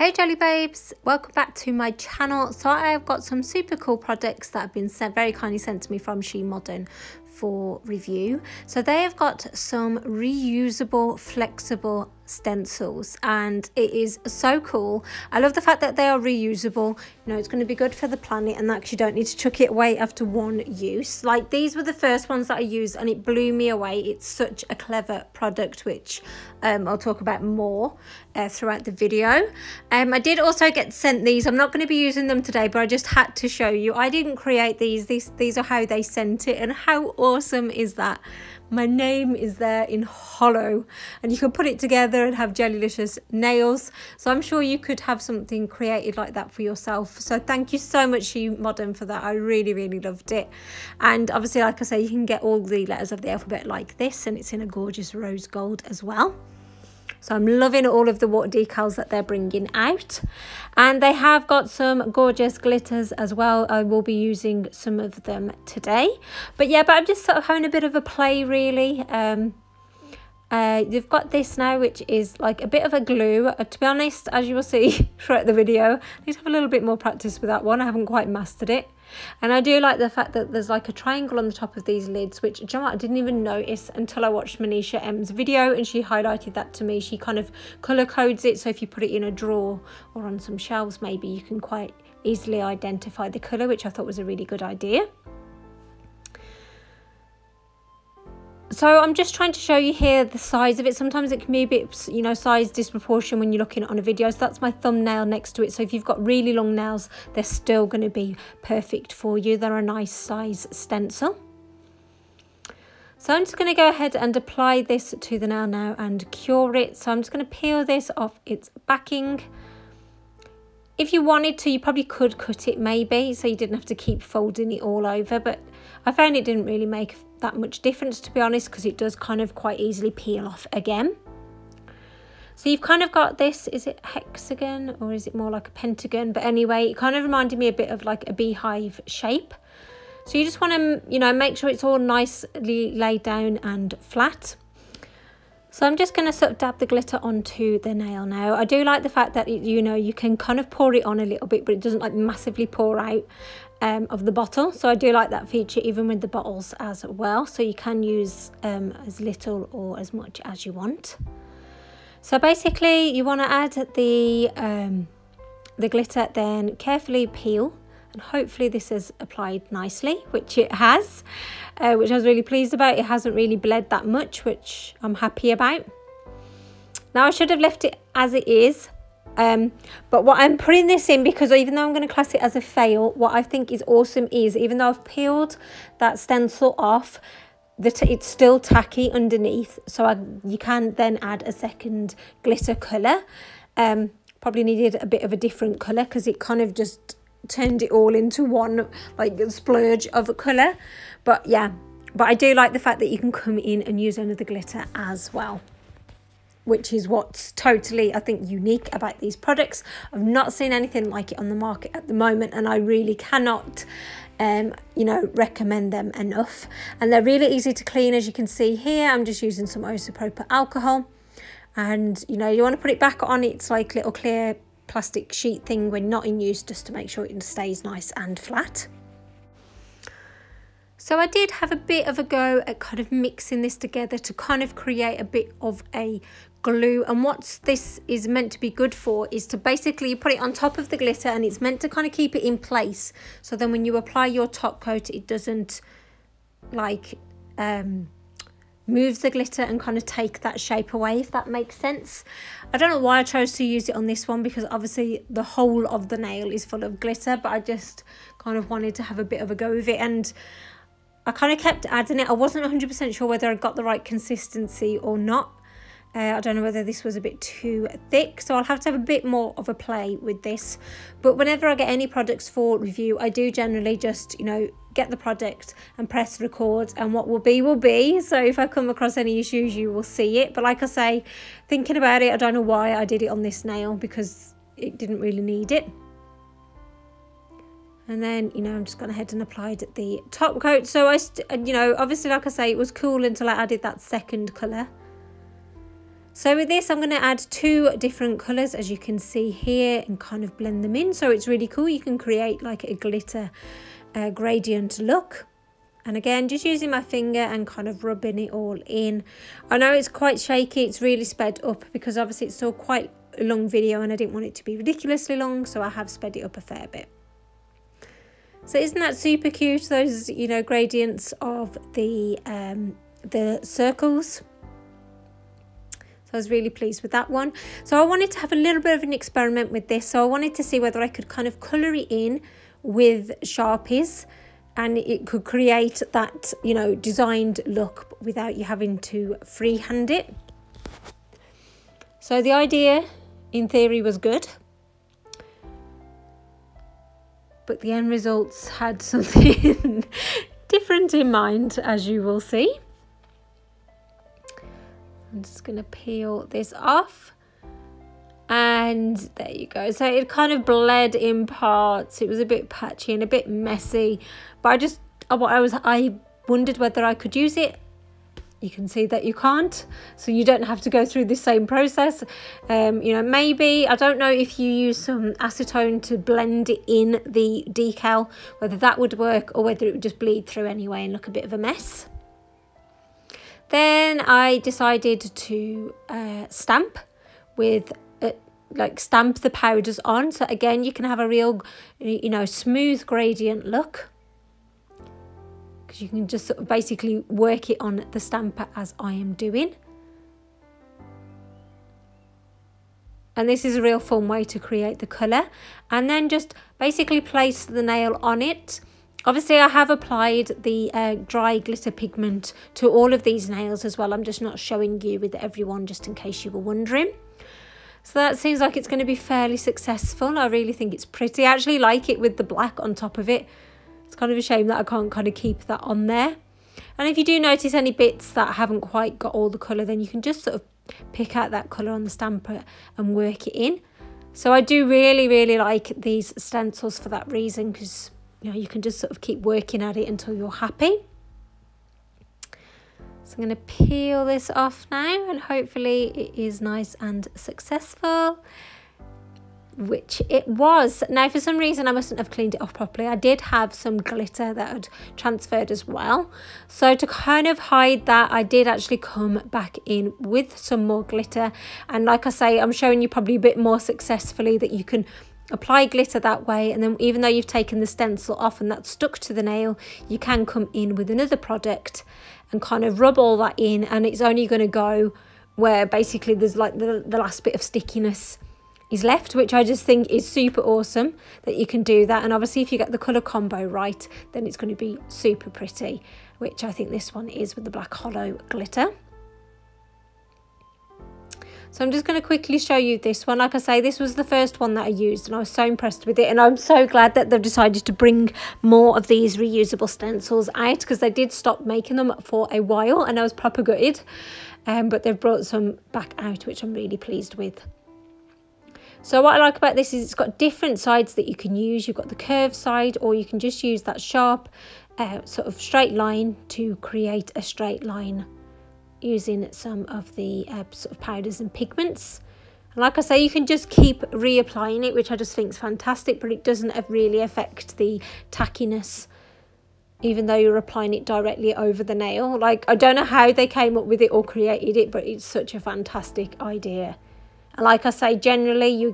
Hey Jelly Babes, welcome back to my channel. So I've got some super cool products that have been very kindly sent to me from SheModern for review. So they have got some reusable, flexible stencils and it is so cool. I love the fact that they are reusable. You know, it's going to be good for the planet and that you don't need to chuck it away after one use. Like these were the first ones that I used and it blew me away. It's such a clever product, which I'll talk about more throughout the video. I did also get sent these. I'm not going to be using them today, but I just had to show you. I didn't create these. These are how they sent it, and how awesome is that? My name is there in Holo, and you can put it together and have Gelulicious nails. So I'm sure you could have something created like that for yourself. So thank you so much, SheModern, for that. I really loved it. And obviously, like I say, you can get all the letters of the alphabet like this, and it's in a gorgeous rose gold as well. So I'm loving all of the water decals that they're bringing out. And they have got some gorgeous glitters as well. I will be using some of them today. But yeah, I'm just sort of having a bit of a play really. You've got this now, which is like a bit of a glue. To be honest, as you will see throughout the video, I need to have a little bit more practice with that one. I haven't quite mastered it. And I do like the fact that there's like a triangle on the top of these lids, which, do you know what, I didn't even notice until I watched Manisha M's video and she highlighted that to me. She kind of colour codes it, so if you put it in a drawer or on some shelves maybe, you can quite easily identify the colour, which I thought was a really good idea. So I'm just trying to show you here the size of it. Sometimes it can be a bit, you know, size disproportion when you're looking on a video. So that's my thumbnail next to it. So if you've got really long nails, they're still going to be perfect for you. They're a nice size stencil. So I'm just going to go ahead and apply this to the nail now and cure it. So I'm just going to peel this off its backing. If you wanted to, you probably could cut it maybe, so you didn't have to keep folding it all over, but I found it didn't really make that much difference, to be honest, because it does kind of quite easily peel off again. So you've kind of got this, is it hexagon or is it more like a pentagon? But anyway, it kind of reminded me a bit of like a beehive shape. So you just want to, you know, make sure it's all nicely laid down and flat. So I'm just going to sort of dab the glitter onto the nail now. I do like the fact that, you know, you can kind of pour it on a little bit, but it doesn't like massively pour out of the bottle. So I do like that feature even with the bottles as well. So you can use as little or as much as you want. So basically you want to add the glitter, then carefully peel. And hopefully this has applied nicely, which it has, which I was really pleased about. It hasn't really bled that much, which I'm happy about. Now I should have left it as it is, but what I'm putting this in, because even though I'm going to class it as a fail, what I think is awesome is, even though I've peeled that stencil off, it's still tacky underneath, so you can then add a second glitter colour. Probably needed a bit of a different colour because it kind of just turned it all into one like splurge of colour. But yeah, but I do like the fact that you can come in and use another glitter as well, which is what's totally, I think, unique about these products. I've not seen anything like it on the market at the moment, and I really cannot you know, recommend them enough. And they're really easy to clean, as you can see here. I'm just using some isopropyl alcohol, and you know, you want to put it back on its like little clear plastic sheet thing when not in use, just to make sure it stays nice and flat. So I did have a bit of a go at kind of mixing this together to kind of create a bit of a glue, and what this is meant to be good for is to basically put it on top of the glitter, and it's meant to kind of keep it in place, so then when you apply your top coat it doesn't like move the glitter and kind of take that shape away, if that makes sense. I don't know why I chose to use it on this one, because obviously the whole of the nail is full of glitter, but I just kind of wanted to have a bit of a go with it, and I kind of kept adding it. I wasn't 100% sure whether I got the right consistency or not. I don't know whether this was a bit too thick, so I'll have to have a bit more of a play with this. But whenever I get any products for review, I do generally just, you know, get the product and press record, and what will be will be. So if I come across any issues, you will see it. But like I say, thinking about it, I don't know why I did it on this nail, because it didn't really need it. And then, you know, I'm just gone ahead and applied the top coat. So you know, obviously, like I say, it was cool until I added that second colour. So with this, I'm going to add 2 different colours, as you can see here, and kind of blend them in. So it's really cool. You can create like a glitter gradient look. And again, just using my finger and kind of rubbing it all in. I know it's quite shaky. It's really sped up because obviously it's still quite a long video and I didn't want it to be ridiculously long. So I have sped it up a fair bit. So isn't that super cute? Those, you know, gradients of the circles. So I was really pleased with that one. So I wanted to have a little bit of an experiment with this. So I wanted to see whether I could kind of colour it in with Sharpies and it could create that, you know, designed look without you having to freehand it. So the idea in theory was good, but the end results had something different in mind, as you will see. I'm just going to peel this off. And there you go. So it kind of bled in parts. It was a bit patchy and a bit messy. But I wondered whether I could use it. You can see that you can't. So you don't have to go through the same process. You know, maybe, I don't know if you use some acetone to blend it in the decal, whether that would work or whether it would just bleed through anyway and look a bit of a mess. Then I decided to stamp with like stamp the powders on. So again, you can have a real, you know, smooth gradient look, because you can just sort of basically work it on the stamper as I am doing. And this is a real fun way to create the colour. And then just basically place the nail on it. Obviously I have applied the dry glitter pigment to all of these nails as well. I'm just not showing you with everyone, just in case you were wondering. So that seems like it's going to be fairly successful. I really think it's pretty. I actually like it with the black on top of it. It's kind of a shame that I can't kind of keep that on there. And if you do notice any bits that haven't quite got all the colour, then you can just sort of pick out that colour on the stamper and work it in. So I do really, really like these stencils for that reason, because, you know, you can just sort of keep working at it until you're happy. So I'm going to peel this off now, and hopefully it is nice and successful, which it was. Now, for some reason I mustn't have cleaned it off properly. I did have some glitter that had transferred as well. So to kind of hide that, I did actually come back in with some more glitter. And like I say, I'm showing you probably a bit more successfully that you can apply glitter that way, and then even though you've taken the stencil off and that's stuck to the nail, you can come in with another product and kind of rub all that in, and it's only going to go where basically there's like the last bit of stickiness is left, which I just think is super awesome that you can do that. And obviously if you get the colour combo right, then it's going to be super pretty, which I think this one is with the black Holo glitter. So I'm just going to quickly show you this one. Like I say, this was the first one that I used and I was so impressed with it. And I'm so glad that they've decided to bring more of these reusable stencils out, because they did stop making them for a while and I was proper gutted. But they've brought some back out, which I'm really pleased with. So what I like about this is it's got different sides that you can use. You've got the curved side, or you can just use that sharp sort of straight line to create a straight line using some of the sort of powders and pigments. And like I say, you can just keep reapplying it, which I just think is fantastic, but it doesn't really affect the tackiness, even though you're applying it directly over the nail. Like, I don't know how they came up with it or created it, but it's such a fantastic idea. And like I say, generally you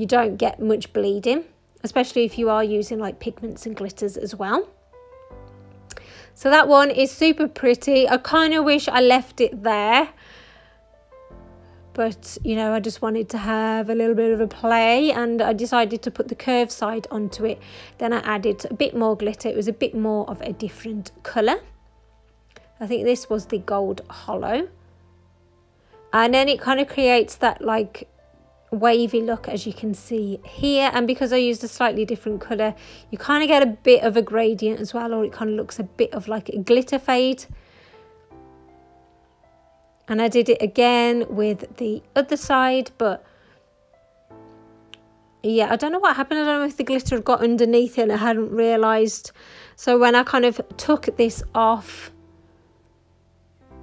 don't get much bleeding, especially if you are using like pigments and glitters as well. So that one is super pretty. I kind of wish I left it there, but you know, I just wanted to have a little bit of a play, and I decided to put the curved side onto it. Then I added a bit more glitter. It was a bit more of a different colour. I think this was the gold Holo. And then it kind of creates that like wavy look, as you can see here. And because I used a slightly different colour, you kind of get a bit of a gradient as well, or it kind of looks a bit of like a glitter fade. And I did it again with the other side, but yeah, I don't know what happened. I don't know if the glitter got underneath it and I hadn't realised. So when I kind of took this off,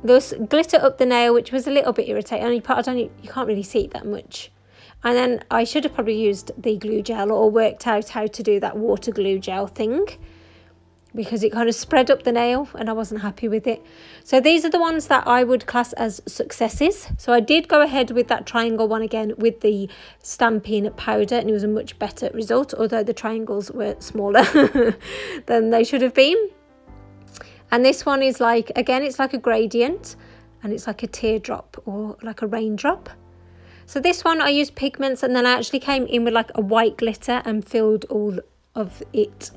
there was glitter up the nail, which was a little bit irritating. You can't really see it that much. And then I should have probably used the glue gel or worked out how to do that water glue gel thing, because it kind of spread up the nail and I wasn't happy with it. So these are the ones that I would class as successes. So I did go ahead with that triangle one again with the stamping powder, and it was a much better result, although the triangles were smaller than they should have been. And this one is like, again, it's like a gradient, and it's like a teardrop or like a raindrop. So this one I used Pigments, and then I actually came in with like a white glitter and filled all of it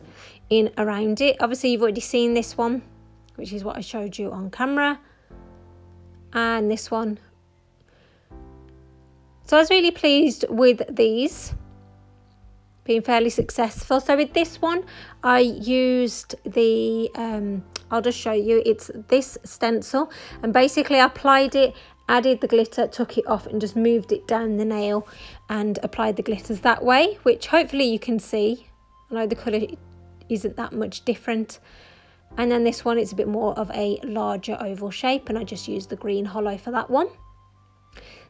in around it. Obviously you've already seen this one, which is what I showed you on camera, and this one. So I was really pleased with these being fairly successful. So with this one I used the I'll just show you, it's this stencil, and basically I applied it, added the glitter, took it off and just moved it down the nail and applied the glitters that way, which hopefully you can see. I know the colour isn't that much different. And then this one, it's a bit more of a larger oval shape, and I just used the green Holo for that one.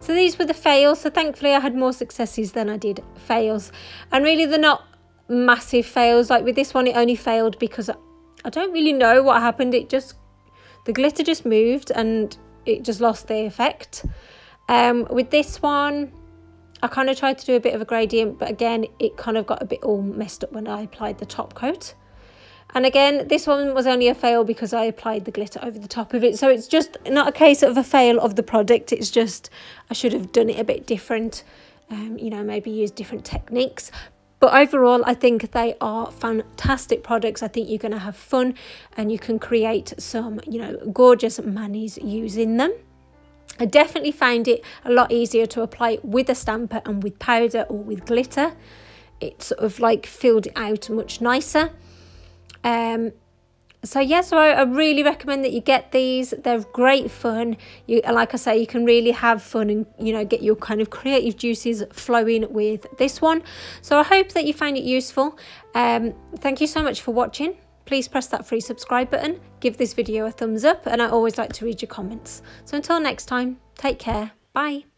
So these were the fails. So thankfully I had more successes than I did fails, and really they're not massive fails. Like with this one, it only failed because I don't really know what happened. The glitter just moved and it just lost the effect. With this one I kind of tried to do a bit of a gradient, but again it kind of got a bit all messed up when I applied the top coat. And again, this one was only a fail because I applied the glitter over the top of it. So it's just not a case of a fail of the product, it's just I should have done it a bit different, you know, maybe use different techniques. But overall I think they are fantastic products. I think you're going to have fun and you can create some, you know, gorgeous manis using them. I definitely found it a lot easier to apply with a stamper and with powder or with glitter. It sort of like filled it out much nicer. So yeah, so I really recommend that you get these. They're great fun. Like I say, you can really have fun and, you know, get your kind of creative juices flowing with this one. So I hope that you find it useful. Thank you so much for watching. Please press that free subscribe button, give this video a thumbs up, and I always like to read your comments. So until next time, take care. Bye.